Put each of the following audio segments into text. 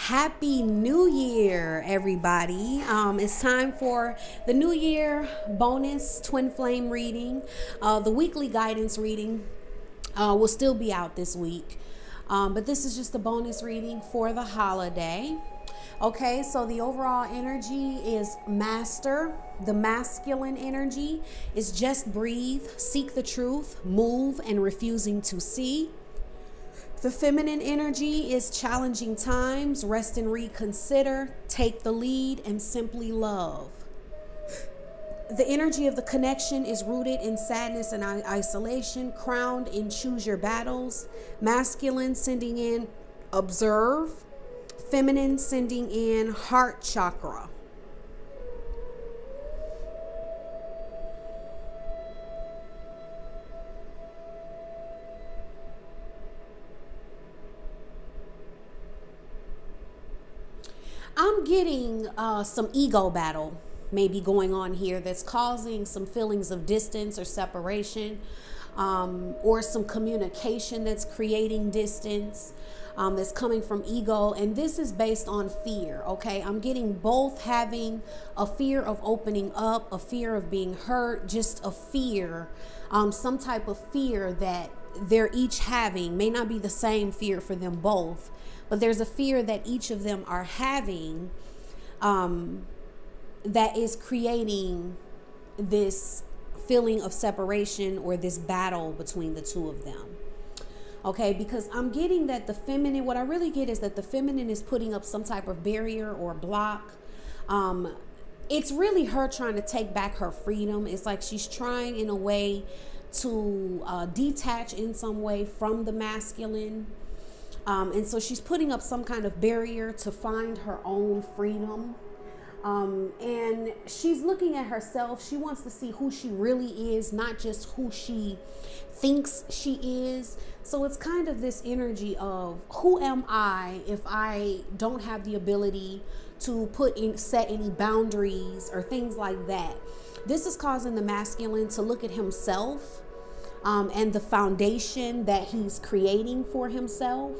Happy New Year, everybody. It's time for the New Year bonus twin flame reading. The weekly guidance reading will still be out this week. But this is just a bonus reading for the holiday. Okay, so the overall energy is master. The masculine energy is just breathe, seek the truth, move, and refusing to see. The feminine energy is challenging times, rest and reconsider, take the lead, and simply love. The energy of the connection is rooted in sadness and isolation, crowned in choose your battles. Masculine sending in observe, feminine sending in heart chakra. I'm getting some ego battle maybe going on here that's causing some feelings of distance or separation, or some communication that's creating distance, that's coming from ego. And this is based on fear. Okay, I'm getting both having a fear of opening up, a fear of being hurt, just a fear, some type of fear that they're each having. May not be the same fear for them both, but there's a fear that each of them are having, that is creating this feeling of separation or this battle between the two of them. Okay, because I'm getting that the feminine, what I really get is that the feminine is putting up some type of barrier or block. It's really her trying to take back her freedom. It's like she's trying in a way to detach in some way from the masculine. And so she's putting up some kind of barrier to find her own freedom. And she's looking at herself. She wants to see who she really is, not just who she thinks she is. So it's kind of this energy of, who am I if I don't have the ability to set any boundaries or things like that. This is causing the masculine to look at himself, and the foundation that he's creating for himself.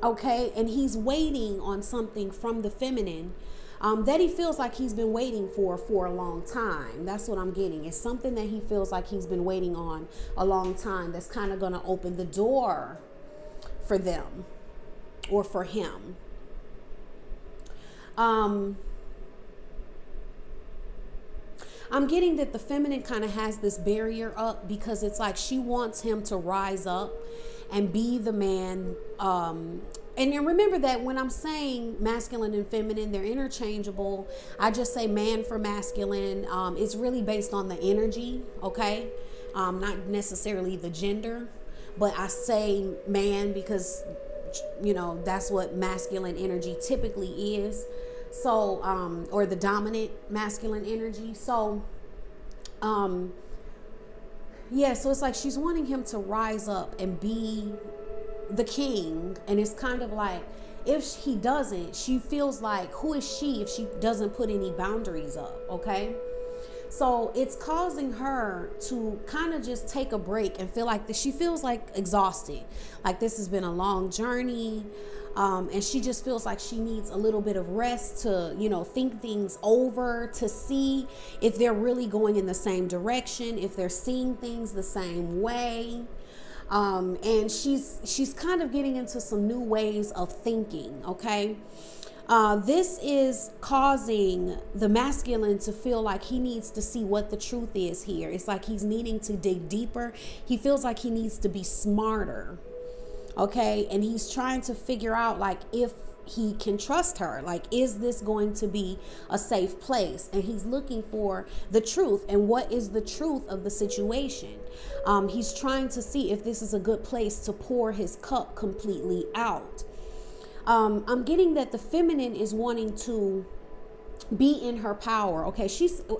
Okay, and he's waiting on something from the feminine, that he feels like he's been waiting for a long time. That's what I'm getting. It's something that he feels like he's been waiting on a long time, that's kind of going to open the door for them or for him. I'm getting that the feminine kind of has this barrier up because it's like she wants him to rise up and be the man. And then remember that when I'm saying masculine and feminine, they're interchangeable. I just say man for masculine. It's really based on the energy, okay? Not necessarily the gender, but I say man because, you know, that's what masculine energy typically is. So, or the dominant masculine energy. So, yeah, so it's like she's wanting him to rise up and be the king. And it's kind of like, if he doesn't, she feels like, who is she if she doesn't put any boundaries up? Okay. So it's causing her to kind of just take a break and feel like this. She feels like exhausted, like this has been a long journey. And she just feels like she needs a little bit of rest to, you know, think things over, to see if they're really going in the same direction, if they're seeing things the same way. And she's kind of getting into some new ways of thinking. Okay. This is causing the masculine to feel like he needs to see what the truth is here. It's like he's needing to dig deeper. He feels like he needs to be smarter. Okay. And he's trying to figure out, like, if he can trust her, like, is this going to be a safe place? And he's looking for the truth. And what is the truth of the situation? He's trying to see if this is a good place to pour his cup completely out. I'm getting that the feminine is wanting to be in her power. Okay,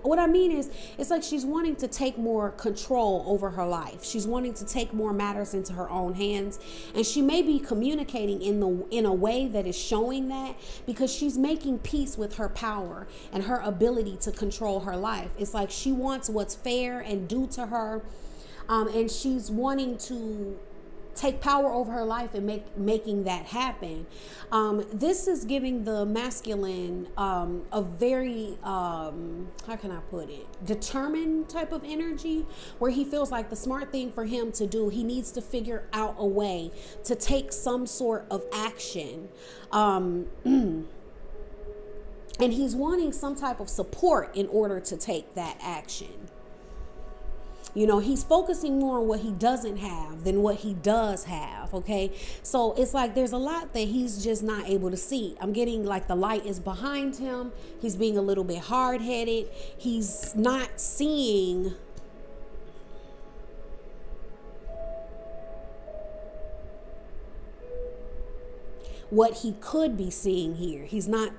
what I mean is, it's like she's wanting to take more control over her life. She's wanting to take more matters into her own hands, and she may be communicating in a way that is showing that, because she's making peace with her power and her ability to control her life. It's like she wants what's fair and due to her, and she's wanting to take power over her life and making that happen. This is giving the masculine a very, how can I put it, determined type of energy, where he feels like the smart thing for him to do, he needs to figure out a way to take some sort of action. And he's wanting some type of support in order to take that action. You know, he's focusing more on what he doesn't have than what he does have. Okay. So it's like there's a lot that he's just not able to see. I'm getting like the light is behind him. He's being a little bit hard-headed. He's not seeing what he could be seeing here. He's not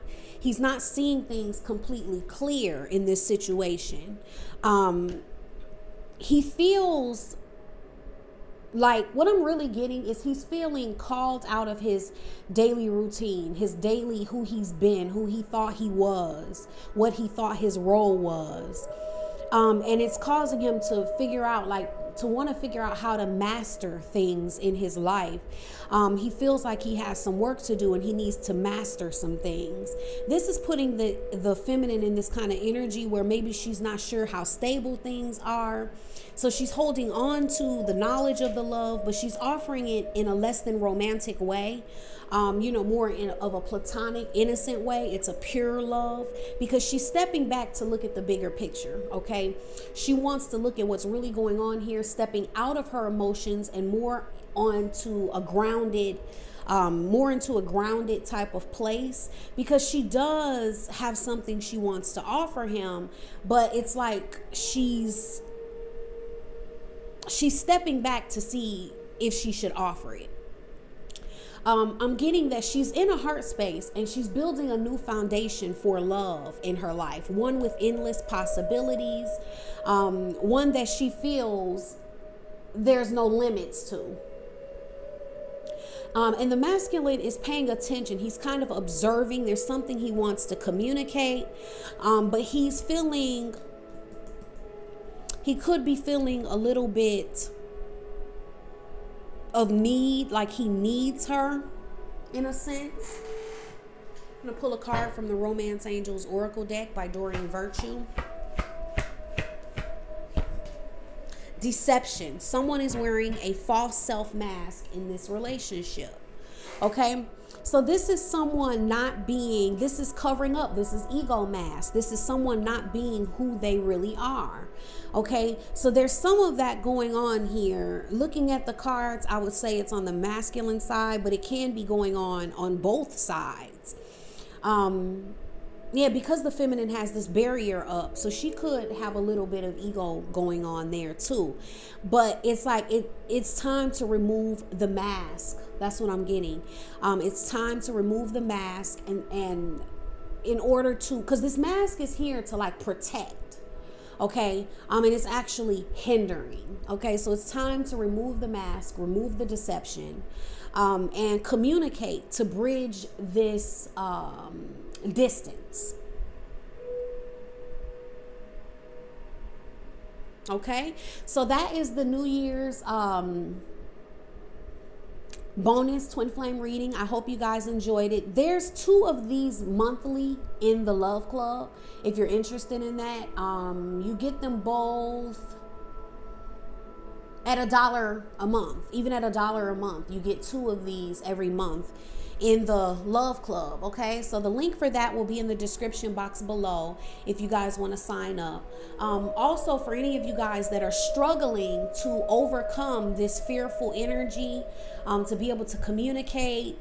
seeing things completely clear in this situation. He feels like, what I'm really getting is he's feeling called out of his daily routine, his daily, who he's been, who he thought he was, what he thought his role was. And it's causing him to figure out, want to figure out how to master things in his life. He feels like he has some work to do and he needs to master some things. This is putting the feminine in this kind of energy where maybe she's not sure how stable things are. So she's holding on to the knowledge of the love, but she's offering it in a less than romantic way. You know, more of a platonic, innocent way. It's a pure love because she's stepping back to look at the bigger picture. Okay. She wants to look at what's really going on here, stepping out of her emotions and more onto a grounded, more into a grounded type of place, because she does have something she wants to offer him, but it's like she's stepping back to see if she should offer it. I'm getting that she's in a heart space and she's building a new foundation for love in her life, one with endless possibilities, one that she feels there's no limits to. And the masculine is paying attention. He's kind of observing. There's something he wants to communicate, but he's feeling, he could be feeling a little bit of need, like he needs her in a sense. I'm going to pull a card from the Romance Angels Oracle deck by Doreen Virtue. Deception. Someone is wearing a false self mask in this relationship. Okay. So this is someone not being, this is covering up. This is ego mask. This is someone not being who they really are. Okay. So there's some of that going on here. Looking at the cards, I would say it's on the masculine side, but it can be going on both sides. Yeah, because the feminine has this barrier up, so she could have a little bit of ego going on there too. But it's like it's time to remove the mask. That's what I'm getting. It's time to remove the mask, and in order to, because this mask is here to like protect. Okay, and it's actually hindering. Okay, so it's time to remove the mask, remove the deception, and communicate to bridge this distance. Okay, so that is the New Year's bonus twin flame reading. I hope you guys enjoyed it. There's 2 of these monthly in the Love Club. If you're interested in that, you get them both at $1 a month. Even at $1 a month, you get 2 of these every month in the Love Club. Okay, so the link for that will be in the description box below if you guys want to sign up. Also, for any of you guys that are struggling to overcome this fearful energy, to be able to communicate,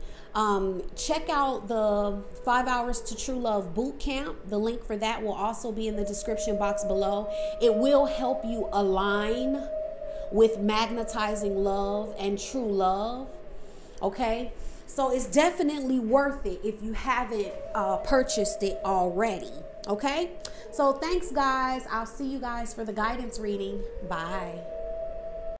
check out the 5 Hours to True Love boot camp. The link for that will also be in the description box below. It will help you align with magnetizing love and true love. Okay, so it's definitely worth it if you haven't purchased it already. Okay, so thanks guys. I'll see you guys for the guidance reading. Bye.